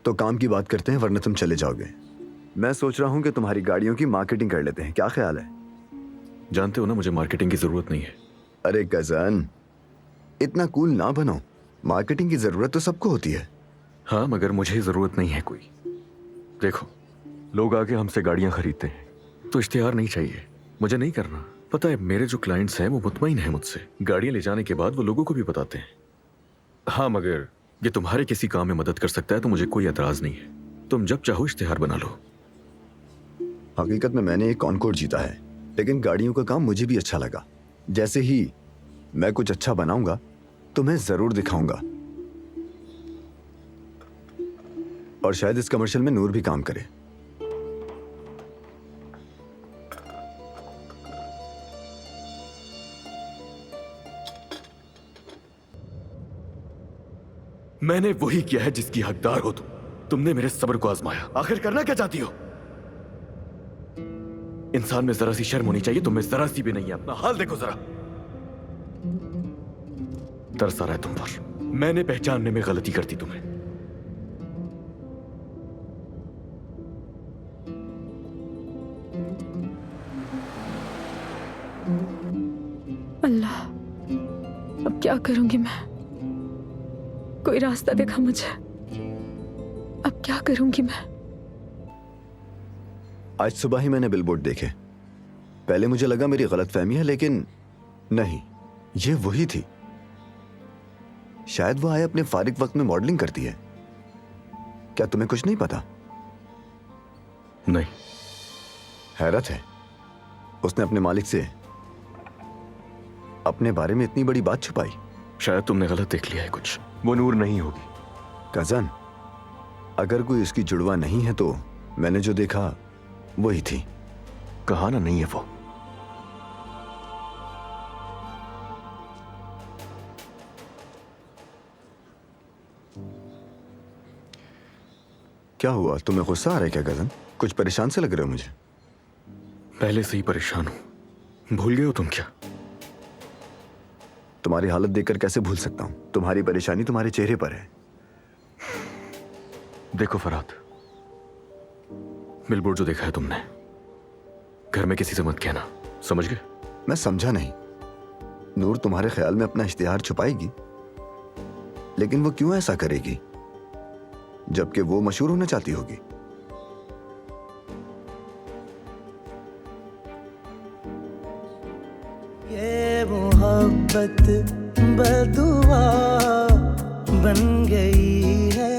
तो काम की बात करते हैं वरना तुम चले जाओगे। मैं सोच रहा हूँ कि तुम्हारी गाड़ियों की मार्केटिंग कर लेते हैं, क्या ख्याल है? जानते हो ना, मुझे मार्केटिंग की जरूरत नहीं है। अरे गजन, इतना कूल ना बनो। मार्केटिंग की जरूरत तो सबको होती है। हाँ, मगर मुझे जरूरत नहीं है कोई। देखो, लोग आके हमसे गाड़ियां खरीदते हैं तो इश्तिहार नहीं चाहिए, मुझे नहीं करना। पता है, मेरे जो क्लाइंट्स हैं वो मुतमईन हैं मुझसे। गाड़ियां ले जाने के बाद वो लोगों को भी बताते हैं। हाँ, मगर ये तुम्हारे किसी काम में मदद कर सकता है तो मुझे कोई एतराज नहीं है। तुम जब चाहो इश्तिहार बना लो। हकीकत में मैंने एक कॉनकोर्ड जीता है, लेकिन गाड़ियों का काम मुझे भी अच्छा लगा। जैसे ही मैं कुछ अच्छा बनाऊंगा तो मैं जरूर दिखाऊंगा। और शायद इस कमर्शियल में नूर भी काम करे। मैंने वही किया है जिसकी हकदार हो तुम। तुमने मेरे सब्र को आजमाया। आखिर करना क्या चाहती हो? इंसान में जरा सी शर्म होनी चाहिए, तुम में जरा सी भी नहीं है। अपना हाल देखो जरा। तरस आ रहा है तुम पर। मैंने पहचानने में गलती कर दी तुम्हें। अल्लाह, अब क्या करूंगी मैं? कोई रास्ता दिखा मुझे। अब क्या करूंगी मैं? आज सुबह ही मैंने बिलबोर्ड देखे। पहले मुझे लगा मेरी गलतफहमी है, लेकिन नहीं, ये वही थी। शायद वो आए अपने फारिग वक्त में मॉडलिंग करती है। क्या तुम्हें कुछ नहीं पता? नहीं। हैरत है, उसने अपने मालिक से अपने बारे में इतनी बड़ी बात छुपाई। शायद तुमने गलत देख लिया है कुछ। वो नूर नहीं होगी। कजन, अगर कोई इसकी जुड़वा नहीं है तो मैंने जो देखा वही थी। कहा ना नहीं है वो। क्या हुआ, तुम्हें गुस्सा आ रहा है क्या कजन? कुछ परेशान से लग रहे हो मुझे। पहले से ही परेशान हूं। भूल गए हो तुम क्या? तुम्हारी हालत देखकर कैसे भूल सकता हूं? तुम्हारी परेशानी तुम्हारे चेहरे पर है। देखो फरहाद, बिलबोर्ड जो देखा है तुमने, घर में किसी से मत कहना, समझ गए? मैं समझा नहीं। नूर तुम्हारे ख्याल में अपना इश्तिहार छुपाएगी, लेकिन वो क्यों ऐसा करेगी जबकि वो मशहूर होना चाहती होगी? ये मोहब्बत बदुआ बन गई है।